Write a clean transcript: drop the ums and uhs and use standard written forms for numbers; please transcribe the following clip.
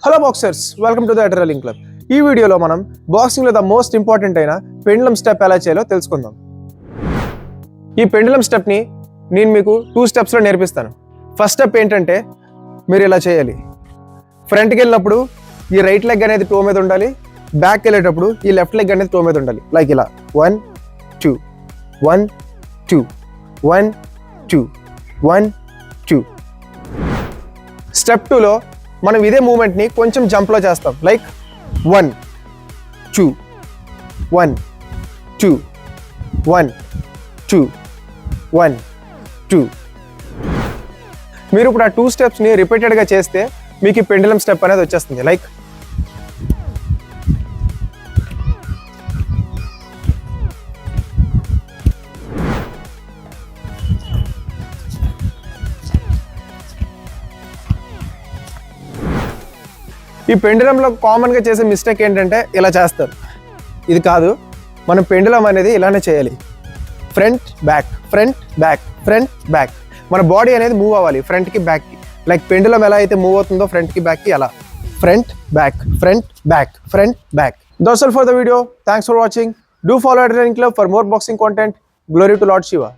Hello boxers, welcome to the adrenaline club. ఈ వీడియోలో మనం బాక్సింగ్లో ద మోస్ట్ ఇంపార్టెంట్ అయిన పెండులం స్టెప్ ఎలా చేయాలో తెలుసుకుందాం. ఈ పెండులం స్టెప్ని నేను మీకు 2 స్టెప్స్లో నేర్పిస్తాను. ఫస్ట్ స్టెప్ ఏంటంటే మీరు ఇలా చేయాలి. ఫ్రంట్కి వెళ్ళినప్పుడు ఈ రైట్ లెగ్ అనేది టో మీద ఉండాలి, బ్యాక్ వెళ్ళేటప్పుడు ఈ లెఫ్ట్ లెగ్ అనేది టో మీద ఉండాలి. లైక్ ఇలా 1 2 1 2 1 2 1 2. స్టెప్ 2లో మనం ఇదే మూమెంట్ని కొంచెం జంప్లో చేస్తాం. లైక్ 1 2 1 2 1 2 1 2. మీరు ఇప్పుడు ఆ 2 స్టెప్స్ని రిపీటెడ్గా చేస్తే మీకు ఈ పెండులం స్టెప్ అనేది వచ్చేస్తుంది. లైక్ ఈ పెండులంలో కామన్గా చేసే మిస్టేక్ ఏంటంటే ఇలా చేస్తారు. ఇది కాదు, మనం పెండులం అనేది ఇలానే చేయాలి. Front back front back front back. మన బాడీ అనేది మూవ్ అవ్వాలి ఫ్రంట్కి బ్యాక్కి. లైక్ పెండులం ఎలా అయితే మూవ్ అవుతుందో ఫ్రంట్కి బ్యాక్కి అలా front back front back front back. That's all for the video. Thanks for watching. Do follow adrenaline club for more boxing content. Glory to Lord Shiva.